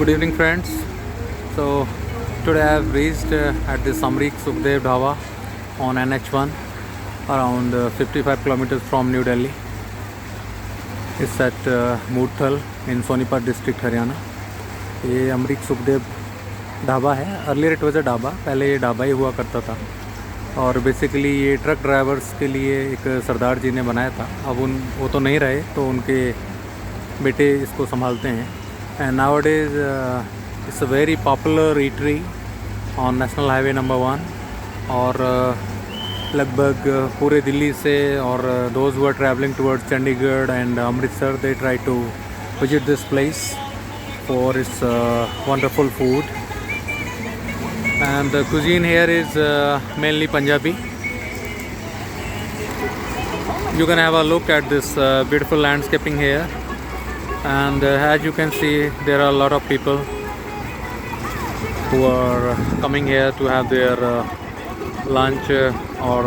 Good evening, friends. So today I have reached at the Samrik Sukhdev Dhaba on NH1, around 55 kilometers from New Delhi. It's at Murthal in Sonipat district, Haryana. ये अमरीक सुखदेव ढाबा है. Earlier it was a dhaba, पहले ये ढाबा ही हुआ करता था और basically ये truck drivers के लिए एक सरदार जी ने बनाया था. अब वो तो नहीं रहे, तो उनके बेटे इसको संभालते हैं. And nowadays it's a very popular eatery on national highway number 1 और लगभग पूरे दिल्ली से और those who are travelling towards Chandigarh and Amritsar they try to visit this place for its wonderful food. And the cuisine here is mainly Punjabi. You can have a look at this beautiful landscaping here, and as you can see, there are a lot of people who are coming here to have their lunch or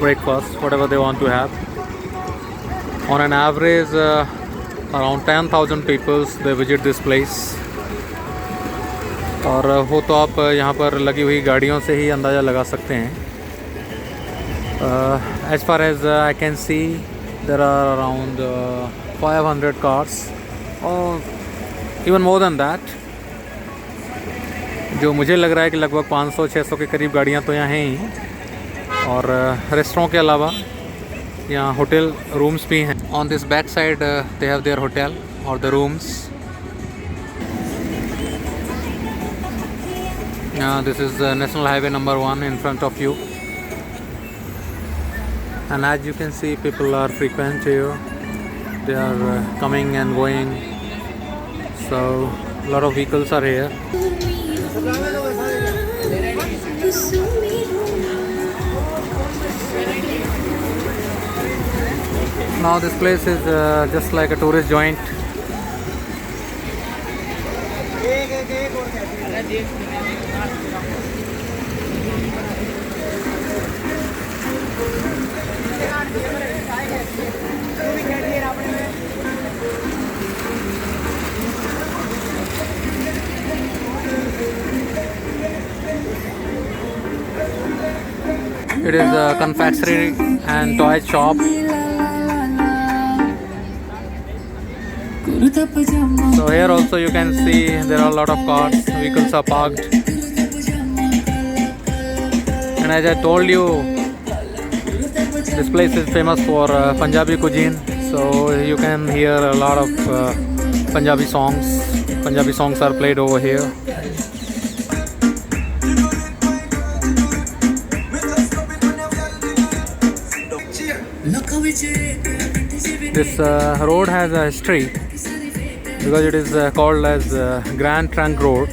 breakfast, whatever they want to have. On an average around 10,000 people they visit this place. और हो तो आप यहाँ पर लगी हुई गाड़ियों से ही अंदाज़ा लगा सकते हैं. As far as I can see, there are around 500 cars or even more than that. जो मुझे लग रहा है कि लगभग 500-600 के करीब गाड़ियाँ तो यहाँ हैं ही. और रेस्टोरेंट के अलावा यहाँ होटल रूम्स भी हैं. On this back side they have their hotel और the rooms. This is national highway number 1 in front of you, and as you can see, people are frequent here. They are coming and going, so a lot of vehicles are here. Now this place is just like a tourist joint. It is a confectionery and toy shop. So here also you can see there are a lot of cars, vehicles are parked. And as I told you, this place is famous for Punjabi cuisine. So you can hear a lot of Punjabi songs. Punjabi songs are played over here. This road has a history because it is called as Grand Trunk Road.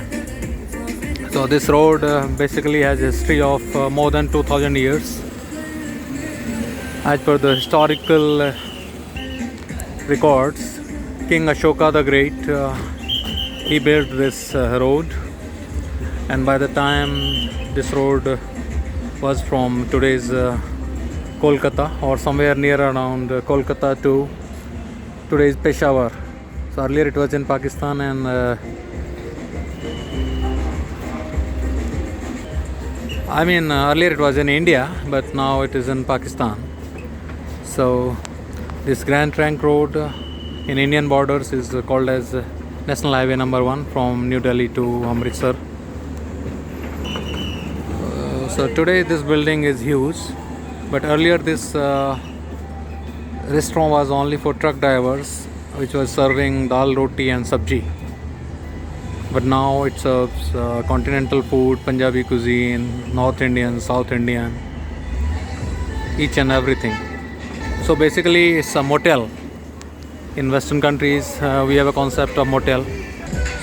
So this road basically has a history of more than 2000 years. As per the historical records, King Ashoka the Great, he built this road, and by the time this road was from today's Kolkata or somewhere near around Kolkata to today's Peshawar. So earlier it was in Pakistan, and earlier it was in India, but now it is in Pakistan. So this Grand Trunk Road in Indian borders is called as National Highway number 1 from New Delhi to Amritsar. So today this building is huge, but earlier this restaurant was only for truck drivers, which was serving dal, roti and sabji. But now it serves continental food, Punjabi cuisine, North Indian, South Indian, each and everything. So basically it's a motel. In Western countries we have a concept of motel.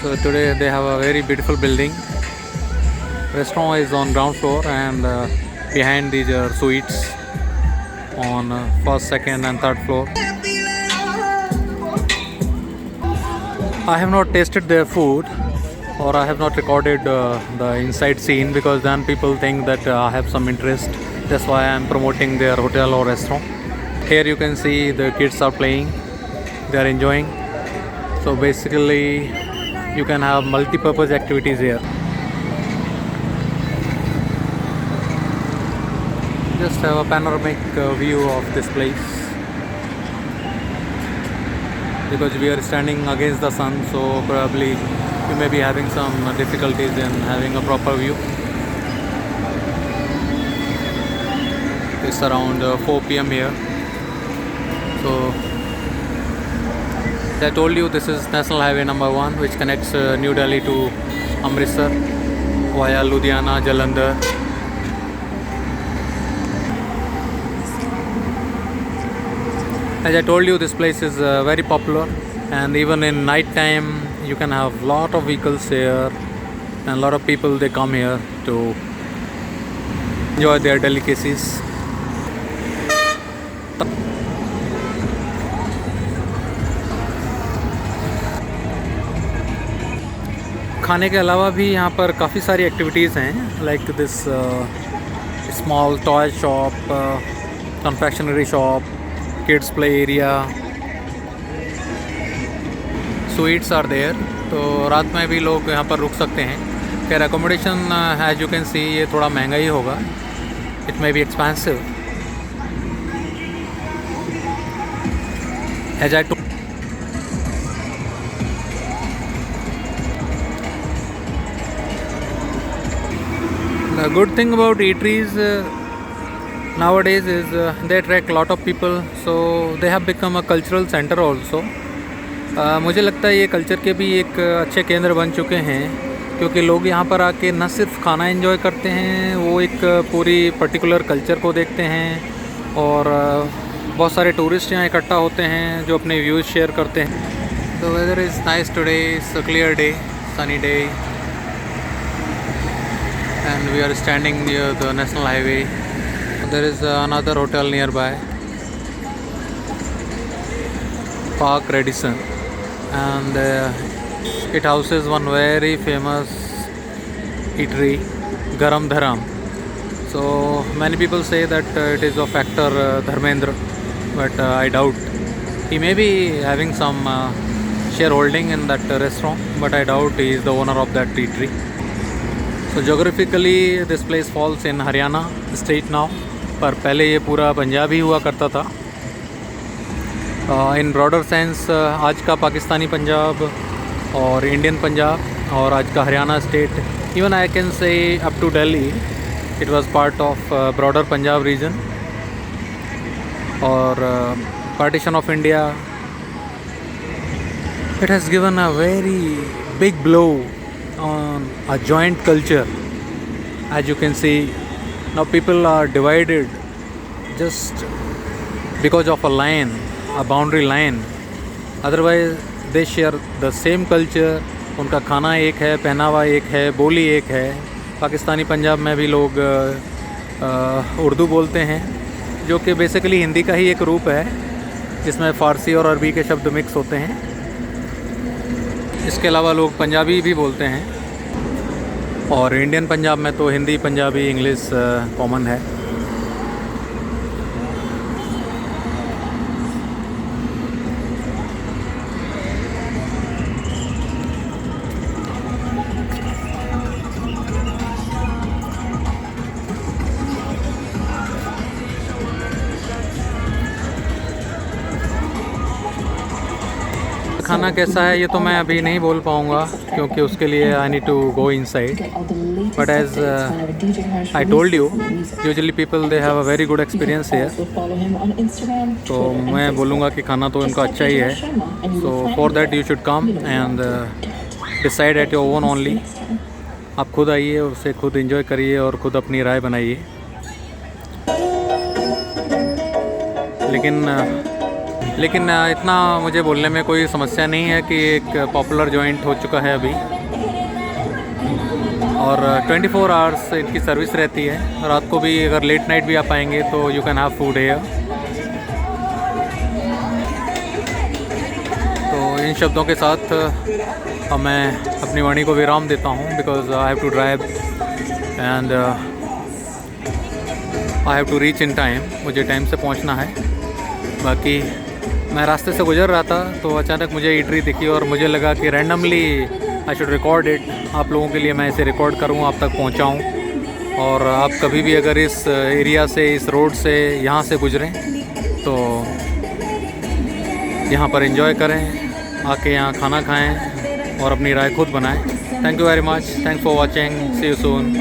So today they have a very beautiful building. Restaurant is on ground floor, and behind these are suites on first, second and third floor. I have not tasted their food, or I have not recorded the inside scene, because then people think that I have some interest. That's why I am promoting their hotel or restaurant. Here you can see the kids are playing, they are enjoying. So basically you can have multi-purpose activities here. Just have a panoramic view of this place, because we are standing against the sun, so probably you may be having some difficulties in having a proper view. It's around 4 p.m. here. So as I told you, this is National Highway number 1, which connects New Delhi to Amritsar via Ludhiana, Jalandhar. As I told you, this place is very popular, and even in night time you can have lot of vehicles here, and a lot of people, they come here to enjoy their delicacies. खाने के अलावा भी यहाँ पर काफ़ी सारी activities हैं, like this small toy shop, confectionery shop, kids play area, sweets are there. तो रात में भी लोग यहाँ पर रुक सकते हैं. खैर accommodation as you can see ये थोड़ा महंगा ही होगा. It may be expensive. As I The good thing about eateries nowadays is they attract a lot of people, so they have become a cultural center also. मुझे लगता है ये culture के भी एक अच्छे केंद्र बन चुके हैं, क्योंकि लोग यहाँ पर आके न सिर्फ खाना एंजॉय करते हैं, वो एक पूरी पर्टिकुलर कल्चर को देखते हैं, और बहुत सारे टूरिस्ट यहाँ इकट्ठा होते हैं जो अपने व्यूज़ शेयर करते हैं. The weather is nice today. It's a clear day, sunny day. And we are standing near the National Highway. There is another hotel nearby, Park Radisson, and it houses one very famous eatery, Garam Dharam. So many people say that it is of actor Dharmendra, but I doubt. He may be having some shareholding in that restaurant, but I doubt he is the owner of that eatery. So geographically this place falls in Haryana state now, पर पहले ये पूरा पंजाब ही हुआ करता था. In broader sense आज का पाकिस्तानी पंजाब और इंडियन पंजाब और आज का Haryana state, even I can say up to Delhi, it was part of broader Punjab region. और partition of India, it has given a very big blow on a joint culture. As you can see, now people are divided just because of a line, a boundary line. Otherwise they share the same culture. उनका खाना एक है, पहनावा एक है, बोली एक है. पाकिस्तानी पंजाब में भी लोग उर्दू बोलते हैं, जो कि बेसिकली हिंदी का ही एक रूप है, जिसमें फ़ारसी और अरबी के शब्द मिक्स होते हैं. इसके अलावा लोग पंजाबी भी बोलते हैं, और इंडियन पंजाब में तो हिंदी, पंजाबी, इंग्लिश कॉमन है. खाना कैसा है ये तो मैं अभी नहीं बोल पाऊँगा, क्योंकि उसके लिए I need to go inside. But as I told you, usually people they have a very good experience here. तो मैं बोलूँगा कि खाना तो उनका अच्छा ही है. So for that you should come and decide at your own only. आप खुद आइए, उसे खुद एंजॉय करिए और खुद अपनी राय बनाइए. लेकिन इतना मुझे बोलने में कोई समस्या नहीं है कि एक पॉपुलर जॉइंट हो चुका है अभी, और 24 आवर्स इनकी सर्विस रहती है. रात को भी अगर लेट नाइट भी आप आएंगे तो you can have food here. तो इन शब्दों के साथ अब मैं अपनी वाणी को विराम देता हूँ, because I have to drive and I have to reach in time. मुझे टाइम से पहुँचना है. बाकी मैं रास्ते से गुजर रहा था तो अचानक मुझे ईटरी दिखी, और मुझे लगा कि randomly I should record it, आप लोगों के लिए मैं इसे रिकॉर्ड करूँ, आप तक पहुँचाऊँ। और आप कभी भी अगर इस एरिया से, इस रोड से, यहाँ से गुजरें तो यहाँ पर एंजॉय करें, आके यहाँ खाना खाएं और अपनी राय खुद बनाएं। Thank you very much, thanks for watching, see you soon.